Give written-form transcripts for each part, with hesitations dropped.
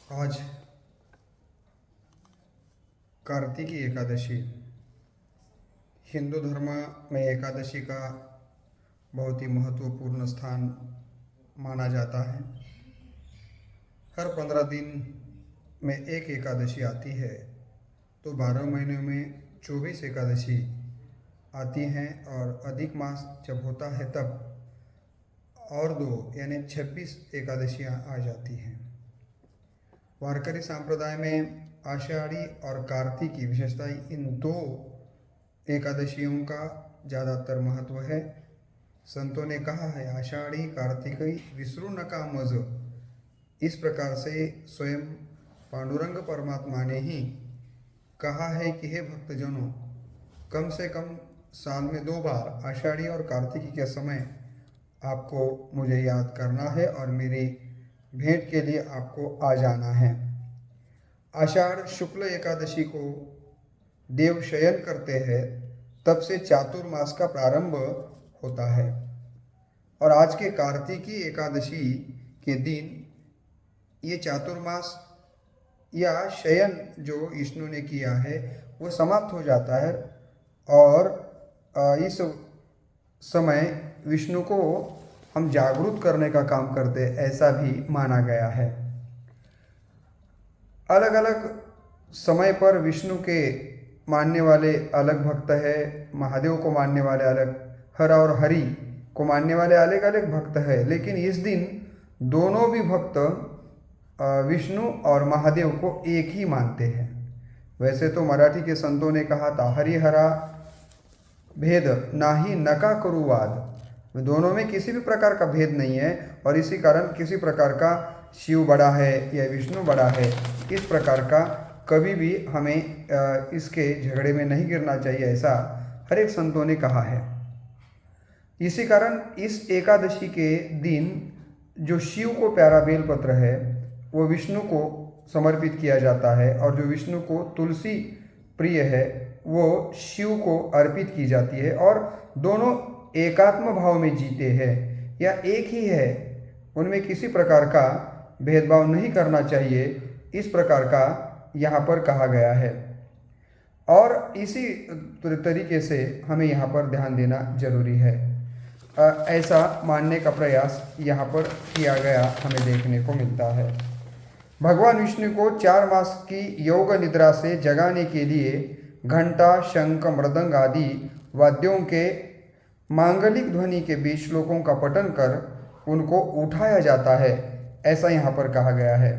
आज कार्तिकी एकादशी। हिंदू धर्म में एकादशी का बहुत ही महत्वपूर्ण स्थान माना जाता है। हर 15 दिन में एक एकादशी आती है, तो 12 महीनों में 24 एकादशी आती हैं और अधिक मास जब होता है तब और दो यानी 26 एकादशियाँ आ जाती हैं। वारकरी संप्रदाय में आषाढ़ी और कार्तिकी विशेषता इन दो एकादशियों का ज़्यादातर महत्व है। संतों ने कहा है, आषाढ़ी कार्तिकी विष्णु नका मज। इस प्रकार से स्वयं पांडुरंग परमात्मा ने ही कहा है कि हे भक्तजनों, कम से कम साल में 2 बार आषाढ़ी और कार्तिकी के समय आपको मुझे याद करना है और मेरी भेंट के लिए आपको आ जाना है। आषाढ़ शुक्ल एकादशी को देव शयन करते हैं, तब से चातुर्मास का प्रारंभ होता है और आज के कार्तिकी एकादशी के दिन ये चातुर्मास या शयन जो विष्णु ने किया है वो समाप्त हो जाता है और इस समय विष्णु को हम जागरूक करने का काम करते, ऐसा भी माना गया है। अलग अलग समय पर विष्णु के मानने वाले अलग भक्त है, महादेव को मानने वाले अलग, हर और हरि को मानने वाले अलग अलग भक्त है, लेकिन इस दिन दोनों भी भक्त विष्णु और महादेव को एक ही मानते हैं। वैसे तो मराठी के संतों ने कहा था, हरिहरा भेद नाही नका करू वाद। दोनों में किसी भी प्रकार का भेद नहीं है और इसी कारण किसी प्रकार का शिव बड़ा है या विष्णु बड़ा है, इस प्रकार का कभी भी हमें इसके झगड़े में नहीं गिरना चाहिए, ऐसा हर एक संतों ने कहा है। इसी कारण इस एकादशी के दिन जो शिव को प्यारा बेलपत्र है वो विष्णु को समर्पित किया जाता है और जो विष्णु को तुलसी प्रिय है वो शिव को अर्पित की जाती है और दोनों एकात्म भाव में जीते हैं या एक ही है, उनमें किसी प्रकार का भेदभाव नहीं करना चाहिए, इस प्रकार का यहाँ पर कहा गया है। और इसी तरीके से हमें यहाँ पर ध्यान देना जरूरी है। ऐसा मानने का प्रयास यहाँ पर किया गया हमें देखने को मिलता है। भगवान विष्णु को 4 मास की योग निद्रा से जगाने के लिए घंटा, शंख, मृदंग आदि वाद्यों के मांगलिक ध्वनि के बीच श्लोकों का पठन कर उनको उठाया जाता है, ऐसा यहाँ पर कहा गया है।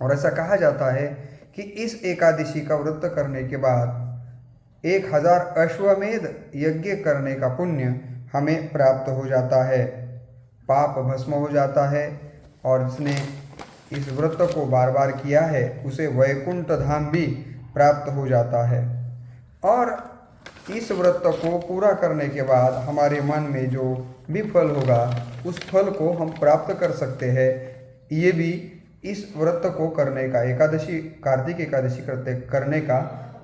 और ऐसा कहा जाता है कि इस एकादशी का व्रत करने के बाद 1000 अश्वमेध यज्ञ करने का पुण्य हमें प्राप्त हो जाता है, पाप भस्म हो जाता है और जिसने इस व्रत को बार बार किया है उसे वैकुंठ धाम भी प्राप्त हो जाता है। और इस व्रत को पूरा करने के बाद हमारे मन में जो भी फल होगा उस फल को हम प्राप्त कर सकते हैं। ये भी इस व्रत को करने का, एकादशी कार्तिक एकादशी करने का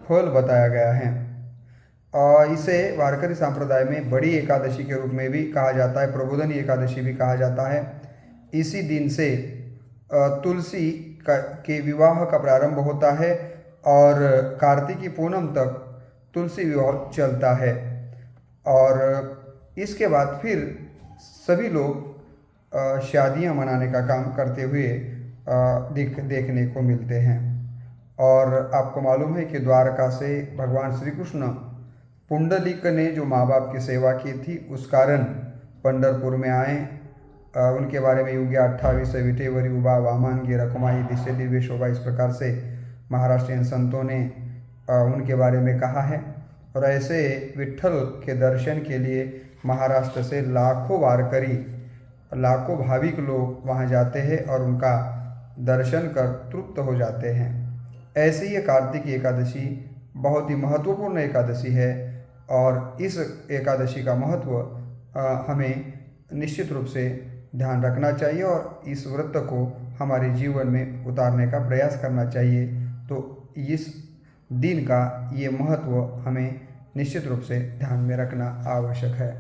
फल बताया गया है। और इसे वारकरी संप्रदाय में बड़ी एकादशी के रूप में भी कहा जाता है, प्रबोधनी एकादशी भी कहा जाता है। इसी दिन से तुलसी के विवाह का प्रारंभ होता है और कार्तिकी पूनम तक तुलसी विवाह चलता है और इसके बाद फिर सभी लोग शादियां मनाने का काम करते हुए देखने को मिलते हैं। और आपको मालूम है कि द्वारका से भगवान श्री कृष्ण पुंडलिक ने जो माँ बाप की सेवा की थी उस कारण पंढरपुर में आए। उनके बारे में युग्य 28 विटेवरी उबा वामानगी रकमाई दिशे दिव्य शोभा, इस प्रकार से महाराष्ट्रियन संतों ने उनके बारे में कहा है। और ऐसे विट्ठल के दर्शन के लिए महाराष्ट्र से लाखों वारकरी, लाखों भाविक लोग वहाँ जाते हैं और उनका दर्शन कर तृप्त हो जाते हैं। ऐसे ही कार्तिकी एकादशी बहुत ही महत्वपूर्ण एकादशी है और इस एकादशी का महत्व हमें निश्चित रूप से ध्यान रखना चाहिए और इस व्रत को हमारे जीवन में उतारने का प्रयास करना चाहिए। तो इस दिन का ये महत्व हमें निश्चित रूप से ध्यान में रखना आवश्यक है।